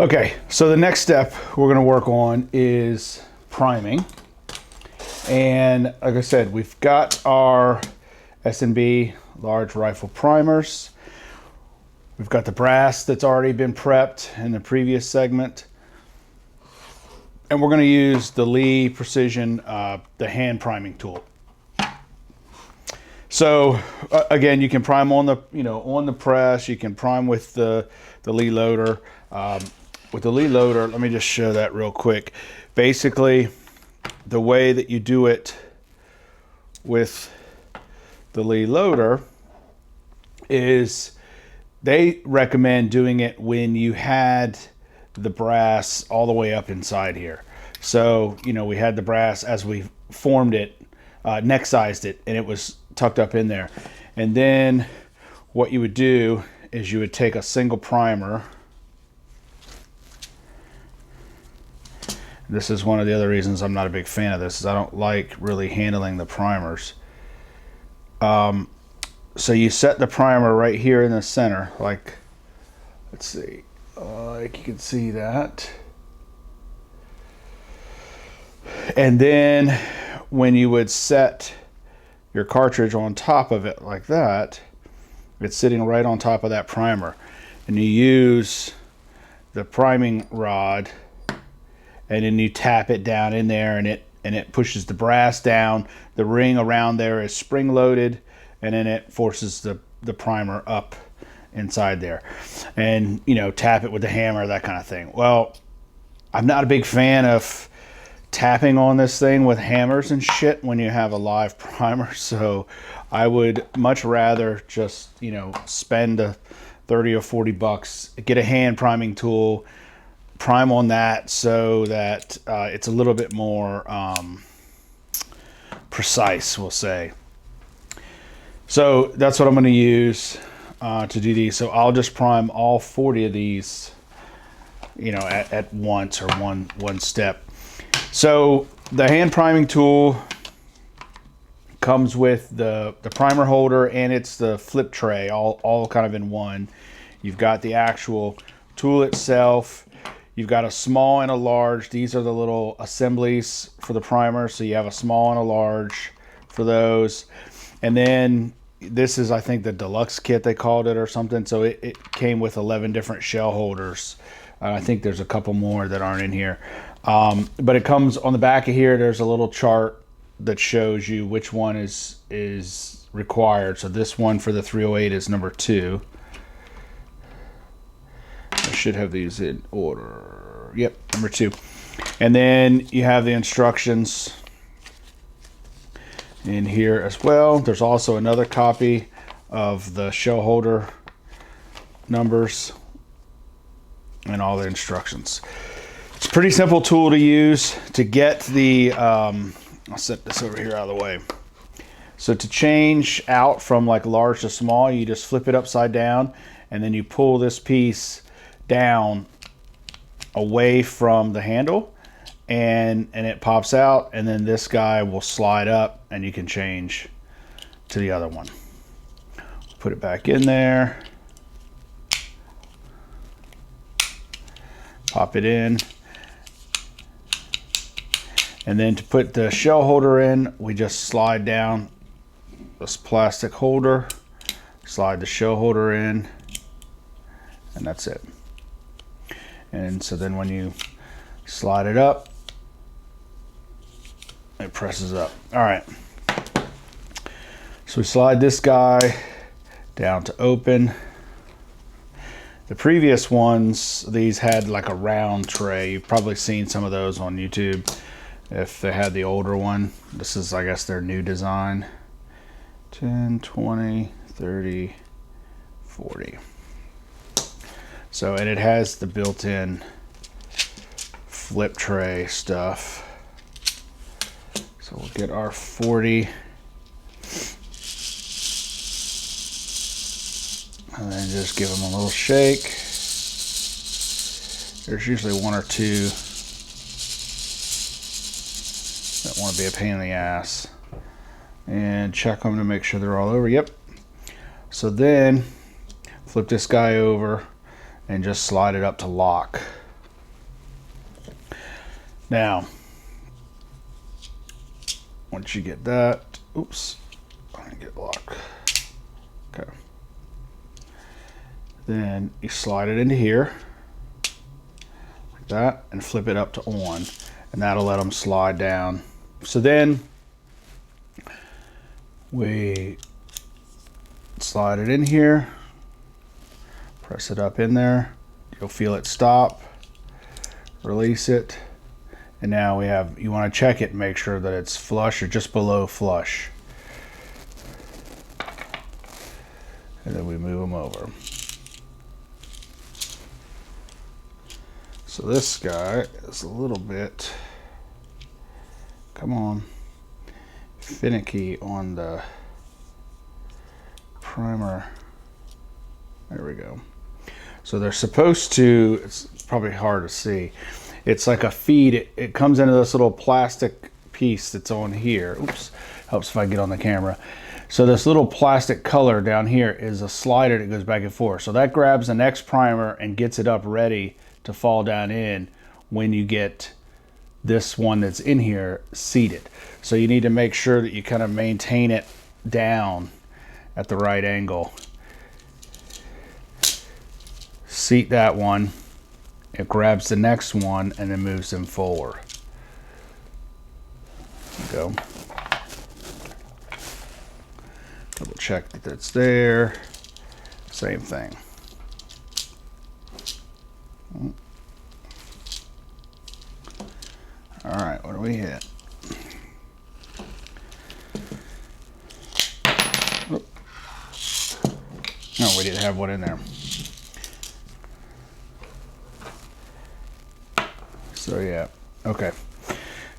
Okay, so the next step we're going to work on is priming. And like I said, we've got our S&B large rifle primers. We've got the brass that's already been prepped in the previous segment. And we're going to use the Lee Precision, the hand priming tool. So again, you can prime on the, on the press. You can prime with the Lee loader. With the Lee loader, let me just show that real quick. Basically, the way that you do it with the Lee loader is they recommend doing it when you had the brass all the way up inside here. So, we had the brass as we formed it, neck sized it, and it was tucked up in there. And then what you would do is you would take a single primer. This is one of the other reasons I'm not a big fan of this, is I don't like really handling the primers. So you set the primer right here in the center, like, let's see, like you can see that. And then when you would set your cartridge on top of it like that, it's sitting right on top of that primer. And you use the priming rod, and then you tap it down in there, and it pushes the brass down. The ring around there is spring loaded, and then it forces the primer up inside there. And, tap it with the hammer, that kind of thing. Well, I'm not a big fan of tapping on this thing with hammers and shit when you have a live primer, so I would much rather just, spend a 30 or 40 bucks, get a hand priming tool, prime on that so that it's a little bit more precise, we'll say. So that's what I'm going to use to do these. So I'll just prime all 40 of these, at once, or one step. So the hand priming tool comes with the primer holder, and it's the flip tray, all kind of in one. You've got the actual tool itself. You've got a small and a large. These are the little assemblies for the primer. So you have a small and a large for those. And then this is, I think, the deluxe kit, they called it, or something. So it came with 11 different shell holders. I think there's a couple more that aren't in here. But it comes on the back of here. There's a little chart that shows you which one is required. So this one for the 308 is number 2. I should have these in order. Yep, number 2. And then you have the instructions in here as well. There's also another copy of the shell holder numbers and all the instructions. It's a pretty simple tool to use to get the I'll set this over here out of the way. So to change out from like large to small, you just flip it upside down, and then you pull this piece down away from the handle, and it pops out, and then this guy will slide up and you can change to the other one. Put it back in there, pop it in, and then to put the shell holder in, we just slide down this plastic holder, slide the shell holder in, and that's it. And so then when you slide it up, it presses up. All right. So we slide this guy down to open. The previous ones, these had like a round tray. You've probably seen some of those on YouTube if they had the older one. This is, I guess, their new design. 10, 20, 30, 40. So, and it has the built-in flip tray stuff. So we'll get our 40. And then just give them a little shake. There's usually one or two that want to be a pain in the ass. And check them to make sure they're all over. Yep. So then flip this guy over and just slide it up to lock. Now, once you get that, oops, I didn't get locked. Okay. Then you slide it into here, like that, and flip it up to on, and that'll let them slide down. So then we slide it in here, press it up in there, you'll feel it stop, release it, and now we have, you want to check it and make sure that it's flush or just below flush. And then we move them over. So this guy is a little bit, come on, finicky on the primer. There we go. So they're supposed to, it's probably hard to see, it's like a feed, it comes into this little plastic piece that's on here. Oops, helps if I get on the camera. So this little plastic color down here is a slider that goes back and forth. So that grabs the next primer and gets it up ready to fall down in when you get this one that's in here seated. So you need to make sure that you kind of maintain it down at the right angle. Seat that one, it grabs the next one and then moves them forward. There you go. Double check that it's there. Same thing. All right, what do we hit? Oh, no, we didn't have one in there. So yeah, okay.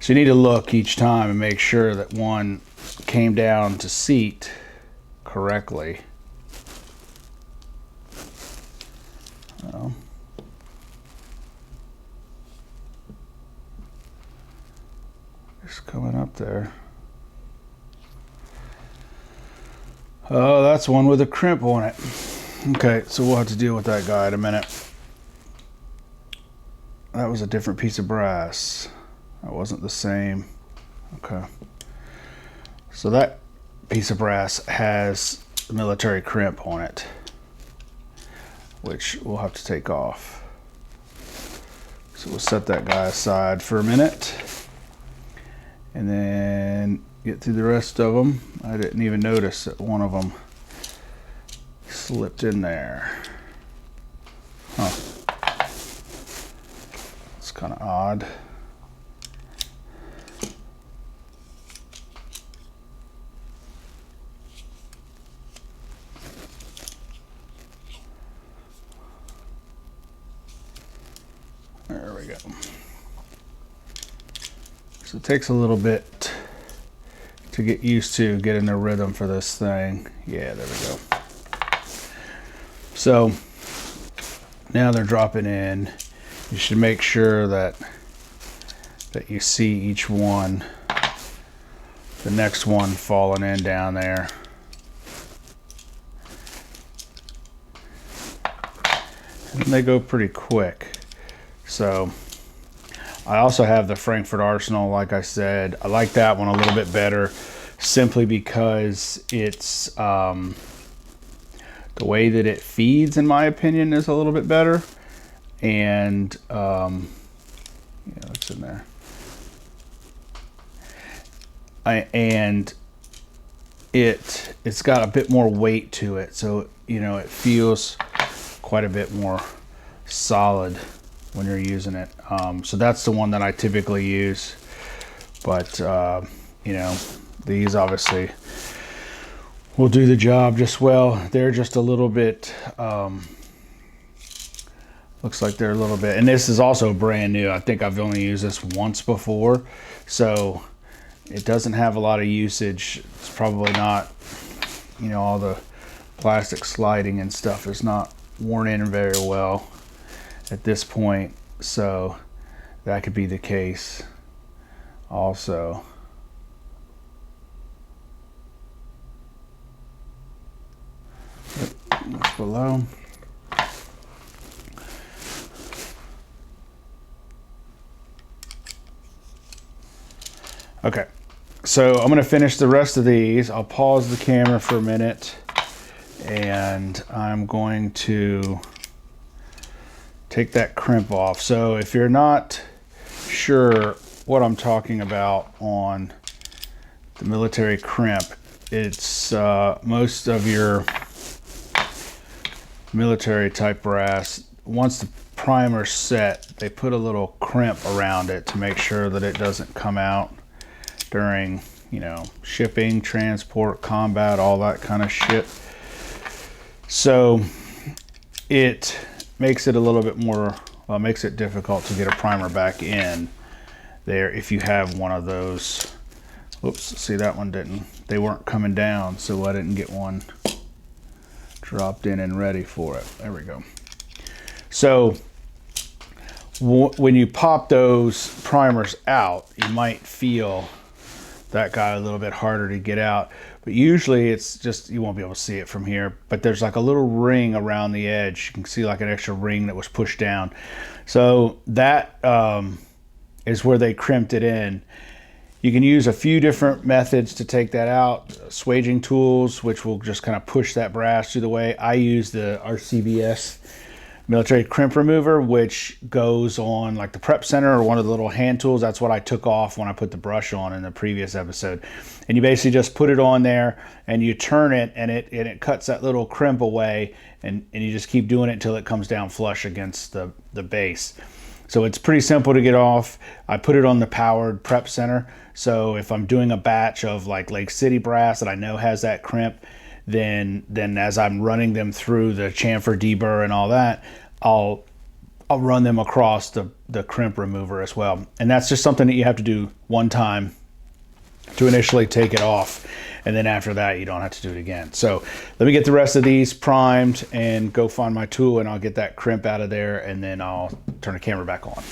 So you need to look each time and make sure that one came down to seat correctly. Just coming up there. Oh, that's one with a crimp on it. Okay, so we'll have to deal with that guy in a minute. That was a different piece of brass. That wasn't the same. Okay. So that piece of brass has the military crimp on it, which we'll have to take off. So we'll set that guy aside for a minute and then get through the rest of them. I didn't even notice that one of them slipped in there. Huh. It's kind of odd. There we go. So it takes a little bit to get used to getting the rhythm for this thing. Yeah, there we go. So now they're dropping in. You should make sure that you see each one, the next one falling in down there. And they go pretty quick. So I also have the Frankfurt Arsenal, like I said. I like that one a little bit better simply because it's the way that it feeds, in my opinion, is a little bit better. And yeah, what's in there? And it's got a bit more weight to it, so you know it feels quite a bit more solid when you're using it. So that's the one that I typically use, but you know, these obviously will do the job just well. They're just a little bit looks like they're a little bit, and this is also brand new. I think I've only used this once before, so it doesn't have a lot of usage. It's probably not, you know, all the plastic sliding and stuff is not worn in very well at this point, so that could be the case also. That's below. Okay, so I'm gonna finish the rest of these. I'll pause the camera for a minute and I'm going to take that crimp off. So if you're not sure what I'm talking about on the military crimp, it's most of your military type brass, once the primer's set, they put a little crimp around it to make sure that it doesn't come out during, you know, shipping, transport, combat, all that kind of shit. So it makes it a little bit more, well, it makes it difficult to get a primer back in there if you have one of those. Oops, see, that one didn't, they weren't coming down, so I didn't get one dropped in and ready for it. There we go. So when you pop those primers out, you might feel that guy a little bit harder to get out, but usually it's just, you won't be able to see it from here, but there's like a little ring around the edge. You can see like an extra ring that was pushed down. So that is where they crimped it in. You can use a few different methods to take that out. Swaging tools, which will just kind of push that brass through the way. I use the RCBS military crimp remover, which goes on like the prep center or one of the little hand tools. That's what I took off when I put the brush on in the previous episode. And you basically just put it on there and you turn it, and it cuts that little crimp away, and you just keep doing it until it comes down flush against the base. So it's pretty simple to get off. I put it on the powered prep center. So if I'm doing a batch of like Lake City brass that I know has that crimp, then as I'm running them through the chamfer deburr and all that, I'll run them across the crimp remover as well. And that's just something that you have to do one time to initially take it off, and then after that you don't have to do it again. So let me get the rest of these primed and go find my tool, and I'll get that crimp out of there, and then I'll turn the camera back on.